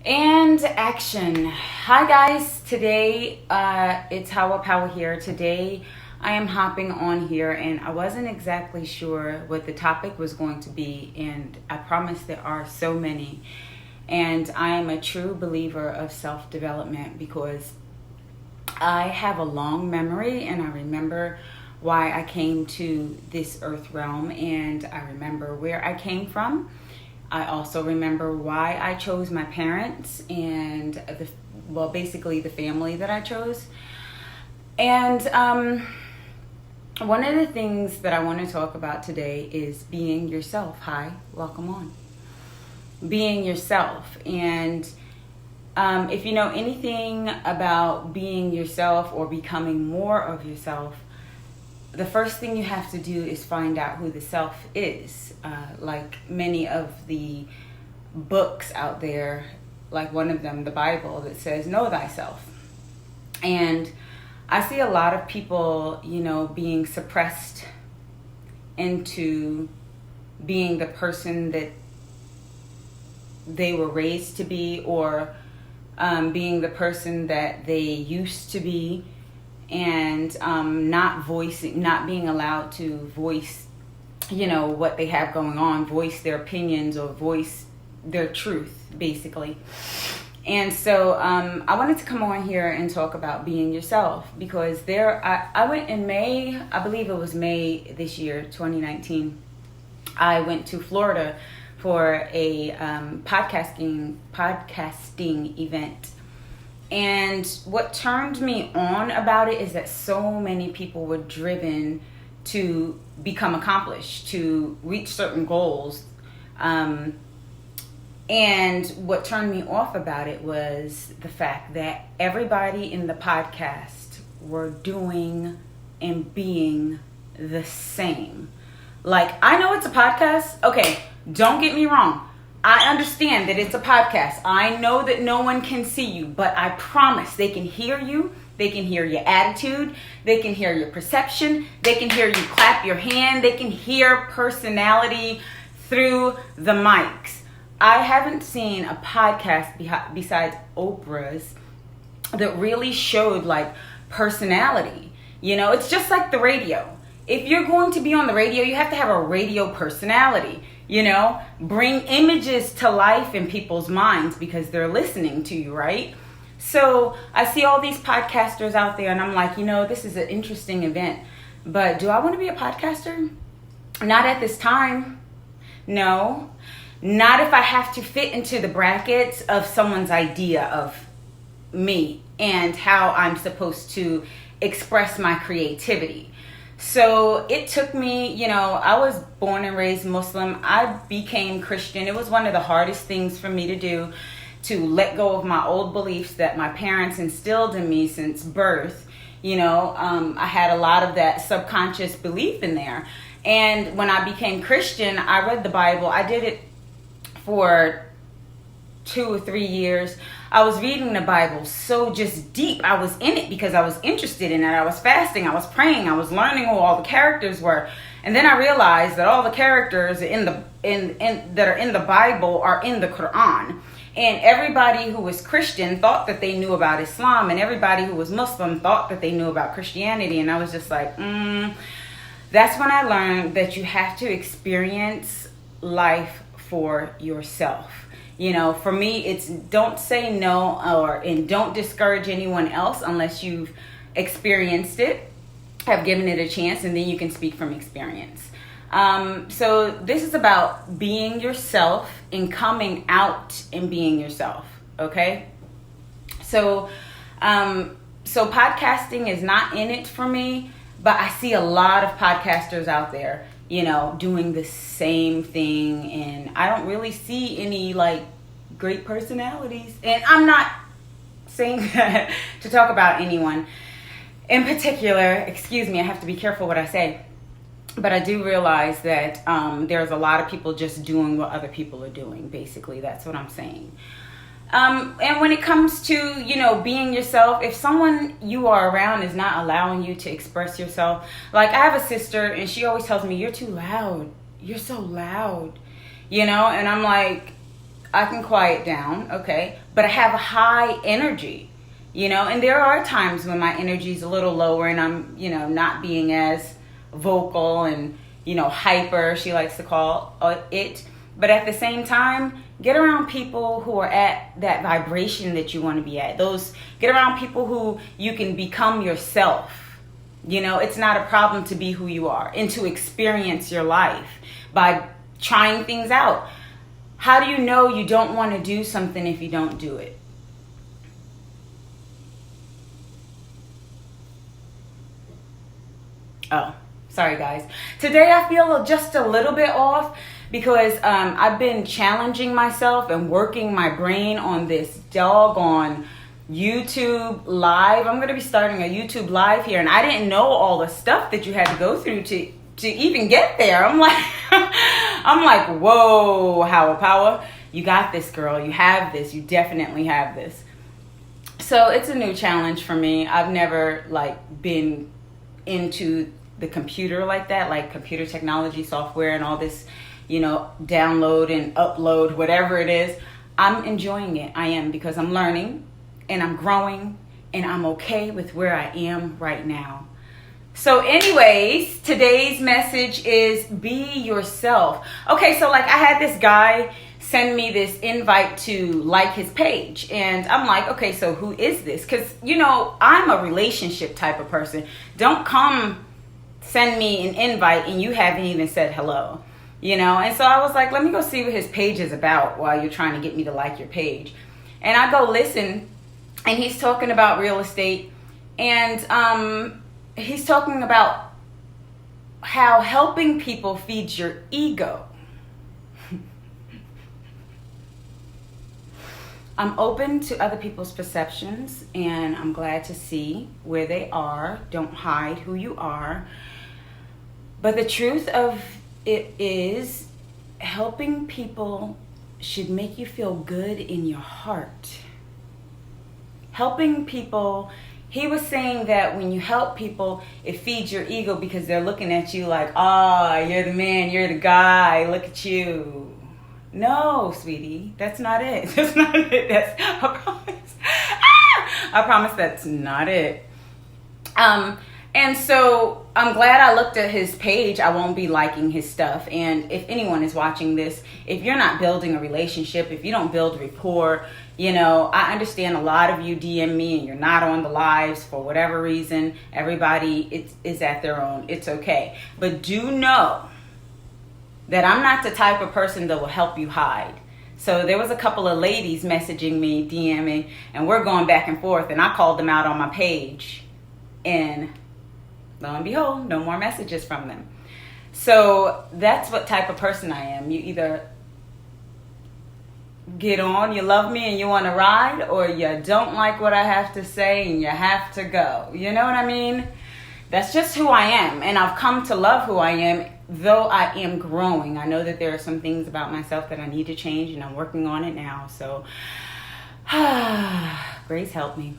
And action. Hi guys, today it's How Power here. Today I am hopping on here and I wasn't exactly sure what the topic was going to be, and I promise there are so many. And I am a true believer of self-development because I have a long memory and I remember why I came to this earth realm, and I remember where I came from. I also remember why I chose my parents and basically the family that I chose. And one of the things that I want to talk about today is being yourself. Hi, welcome on. Being yourself. And if you know anything about being yourself or becoming more of yourself, the first thing you have to do is find out who the self is. Like many of the books out there, like one of them, the Bible, that says, know thyself. And I see a lot of people, being suppressed into being the person that they were raised to be, or being the person that they used to be, and not being allowed to voice, what they have going on, voice their opinions or voice their truth, basically. And so I wanted to come on here and talk about being yourself, because I went in May, I believe it was May this year, 2019. I went to Florida for a podcasting event. And what turned me on about it is that so many people were driven to become accomplished, to reach certain goals. And what turned me off about it was the fact that everybody in the podcast were doing and being the same. Like, I know it's a podcast. Okay, don't get me wrong. I understand that it's a podcast. I know that no one can see you, but I promise they can hear you. They can hear your attitude. They can hear your perception. They can hear you clap your hand. They can hear personality through the mics. I haven't seen a podcast besides Oprah's that really showed like personality. It's just like the radio. If you're going to be on the radio, you have to have a radio personality. Bring images to life in people's minds because they're listening to you, right? So I see all these podcasters out there and I'm like, this is an interesting event, but do I want to be a podcaster? Not at this time. No, not if I have to fit into the brackets of someone's idea of me and how I'm supposed to express my creativity. So it took me, I was born and raised Muslim. I became Christian. It was one of the hardest things for me to do, to let go of my old beliefs that my parents instilled in me since birth. I had a lot of that subconscious belief in there. And when I became Christian, I read the Bible. I did it for 2 or 3 years. I was reading the Bible so just deep. I was in it because I was interested in it. I was fasting. I was praying. I was learning who all the characters were. And then I realized that all the characters that are in the Bible are in the Quran. And everybody who was Christian thought that they knew about Islam, and everybody who was Muslim thought that they knew about Christianity. And I was just like, That's when I learned that you have to experience life for yourself. For me, it's don't say no and don't discourage anyone else unless you've experienced it, have given it a chance, and then you can speak from experience. So this is about being yourself and coming out and being yourself. Okay. So podcasting is not in it for me, but I see a lot of podcasters out there, doing the same thing, and I don't really see any like great personalities. And I'm not saying that to talk about anyone in particular. Excuse me, I have to be careful what I say. But I do realize that there's a lot of people just doing what other people are doing. Basically, that's what I'm saying. And when it comes to, being yourself, if someone you are around is not allowing you to express yourself, like I have a sister and she always tells me, you're too loud. You're so loud, and I'm like, I can quiet down, okay? But I have a high energy, and there are times when my energy is a little lower and I'm, not being as vocal and, hyper, she likes to call it. But at the same time, get around people who are at that vibration that you want to be at. Get around people who you can become yourself. It's not a problem to be who you are and to experience your life by trying things out. How do you know you don't want to do something if you don't do it? Oh, sorry guys. Today I feel just a little bit off because I've been challenging myself and working my brain on this doggone YouTube live. I'm going to be starting a YouTube live here, and I didn't know all the stuff that you had to go through to even get there. I'm like, whoa, Howard Power, you got this, girl. You have this. You definitely have this. So it's a new challenge for me. I've never been into the computer like that, like computer technology, software, and all this, download and upload, whatever it is. I'm enjoying it. I am, because I'm learning and I'm growing and I'm okay with where I am right now. So anyways, today's message is be yourself. Okay, so I had this guy send me this invite to like his page, and I'm like, okay, so who is this? Because I'm a relationship type of person. Don't come send me an invite and you haven't even said hello, and so I was like, let me go see what his page is about while you're trying to get me to like your page. And I go listen, and he's talking about real estate, and he's talking about how helping people feeds your ego. I'm open to other people's perceptions, and I'm glad to see where they are. Don't hide who you are. But the truth of it is, helping people should make you feel good in your heart. Helping people, he was saying that when you help people, it feeds your ego because they're looking at you like, you're the man, you're the guy, look at you. No, sweetie, that's not it. That's not it. I promise. I promise that's not it. And so I'm glad I looked at his page. I won't be liking his stuff. And if anyone is watching this, if you're not building a relationship, if you don't build rapport, I understand a lot of you DM me and you're not on the lives for whatever reason. Everybody is at their own. It's okay. But do know that I'm not the type of person that will help you hide. So there was a couple of ladies messaging me, DMing, and we're going back and forth, and I called them out on my page, and lo and behold, no more messages from them. So that's what type of person I am. You either get on, you love me and you want to ride, or you don't like what I have to say and you have to go. You know what I mean? That's just who I am, and I've come to love who I am. Though I am growing, I know that there are some things about myself that I need to change, and I'm working on it now. So, Grace, help me.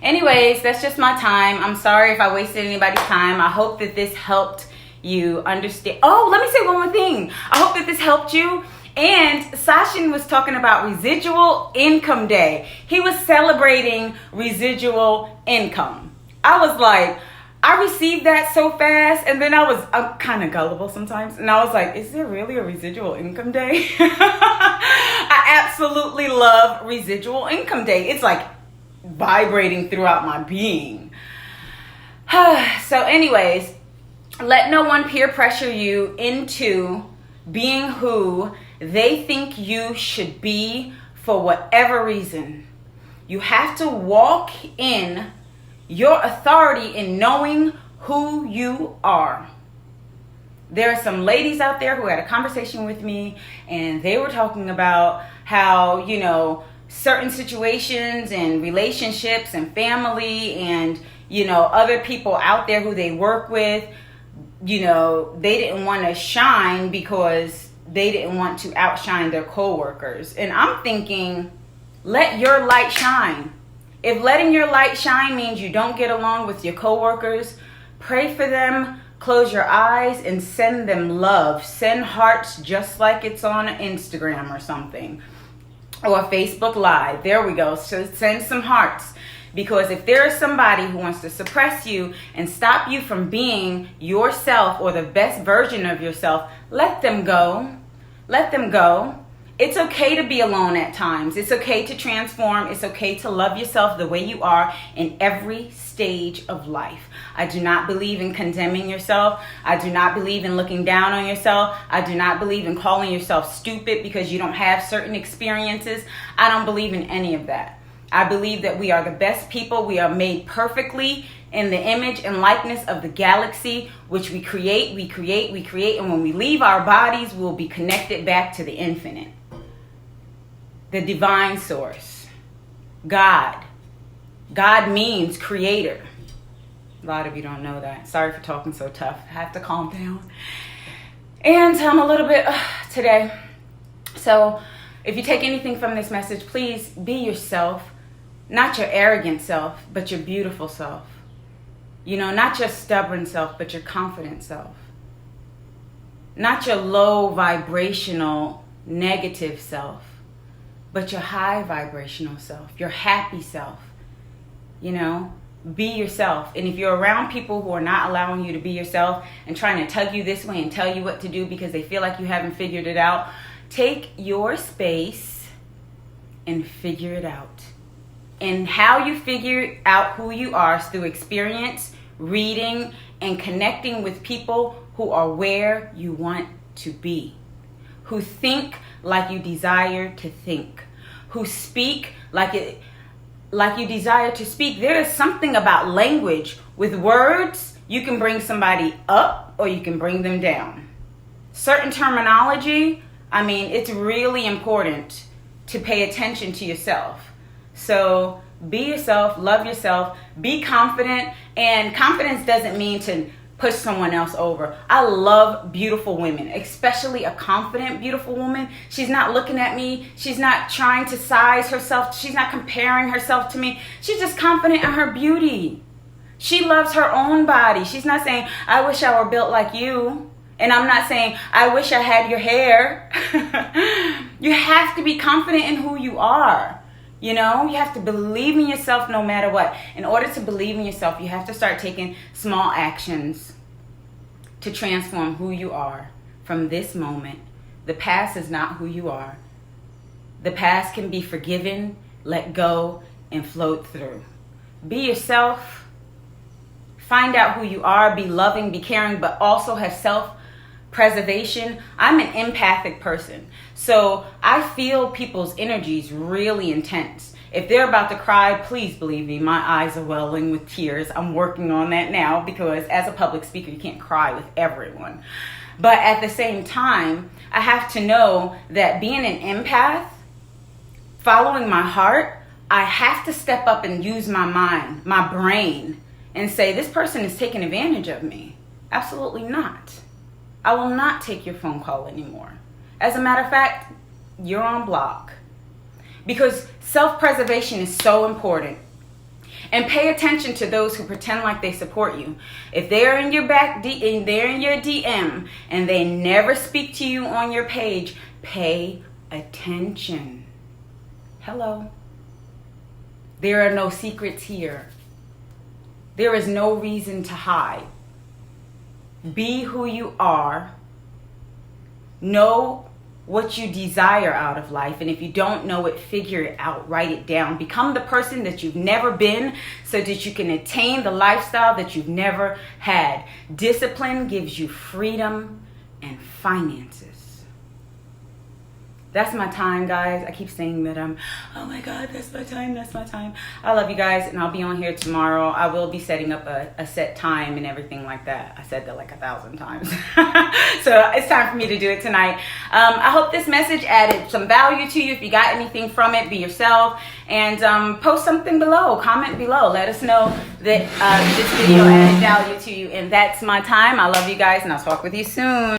Anyways, that's just my time. I'm sorry if I wasted anybody's time. I hope that this helped you understand. Oh, let me say one more thing. I hope that this helped you. And Sachin was talking about residual income day. He was celebrating residual income. I was like, I received that so fast, and then I'm kind of gullible sometimes, and I was like, is there really a residual income day? I absolutely love residual income day. It's like vibrating throughout my being. So anyways, let no one peer pressure you into being who they think you should be for whatever reason. You have to walk in your authority in knowing who you are. There are some ladies out there who had a conversation with me, and they were talking about how, certain situations and relationships and family and, other people out there who they work with, they didn't want to shine because they didn't want to outshine their coworkers. And I'm thinking, let your light shine. If letting your light shine means you don't get along with your coworkers, pray for them, close your eyes and send them love. Send hearts just like it's on Instagram or something, or Facebook Live. There we go. So send some hearts. Because if there is somebody who wants to suppress you and stop you from being yourself or the best version of yourself, let them go. Let them go. It's okay to be alone at times. It's okay to transform. It's okay to love yourself the way you are in every stage of life. I do not believe in condemning yourself. I do not believe in looking down on yourself. I do not believe in calling yourself stupid because you don't have certain experiences. I don't believe in any of that. I believe that we are the best people. We are made perfectly in the image and likeness of the galaxy, which we create. And when we leave our bodies, we'll be connected back to the infinite. The divine source. God. God means creator. A lot of you don't know that. Sorry for talking so tough. I have to calm down. And I'm a little bit today. So if you take anything from this message, please be yourself. Not your arrogant self, but your beautiful self. You know, not your stubborn self, but your confident self. Not your low vibrational negative self, but your high vibrational self, your happy self. You know, be yourself. And if you're around people who are not allowing you to be yourself and trying to tug you this way and tell you what to do because they feel like you haven't figured it out, take your space and figure it out. And how you figure out who you are is through experience, reading, and connecting with people who are where you want to be, who think like you desire to think, who speak like you desire to speak. There is something about language. With words, you can bring somebody up or you can bring them down. Certain terminology, I mean, it's really important to pay attention to yourself. So be yourself, love yourself, be confident. And confidence doesn't mean to push someone else over. I love beautiful women, especially a confident, beautiful woman. She's not looking at me. She's not trying to size herself. She's not comparing herself to me. She's just confident in her beauty. She loves her own body. She's not saying, I wish I were built like you. And I'm not saying, I wish I had your hair. You have to be confident in who you are. You know, you have to believe in yourself no matter what. In order to believe in yourself, you have to start taking small actions to transform who you are from this moment. The past is not who you are. The past can be forgiven, let go, and float through. Be yourself. Find out who you are. Be loving, be caring, but also have self-preservation. I'm an empathic person. So I feel people's energies really intense. If they're about to cry, please believe me, my eyes are welling with tears. I'm working on that now because as a public speaker, you can't cry with everyone. But at the same time, I have to know that being an empath, following my heart, I have to step up and use my mind, my brain, and say, this person is taking advantage of me. Absolutely not. I will not take your phone call anymore. As a matter of fact, you're on block. Because self-preservation is so important. And pay attention to those who pretend like they support you. If they're in your they're in your DM and they never speak to you on your page, pay attention. Hello. There are no secrets here. There is no reason to hide. Be who you are. Know what you desire out of life. And if you don't know it, figure it out. Write it down. Become the person that you've never been so that you can attain the lifestyle that you've never had. Discipline gives you freedom and finances. That's my time, guys. I keep saying that oh my God, that's my time, that's my time. I love you guys, and I'll be on here tomorrow. I will be setting up a set time and everything like that. I said that like 1,000 times. So it's time for me to do it tonight. I hope this message added some value to you. If you got anything from it, be yourself. And post something below, comment below. Let us know that this video added value to you. And that's my time. I love you guys, and I'll talk with you soon.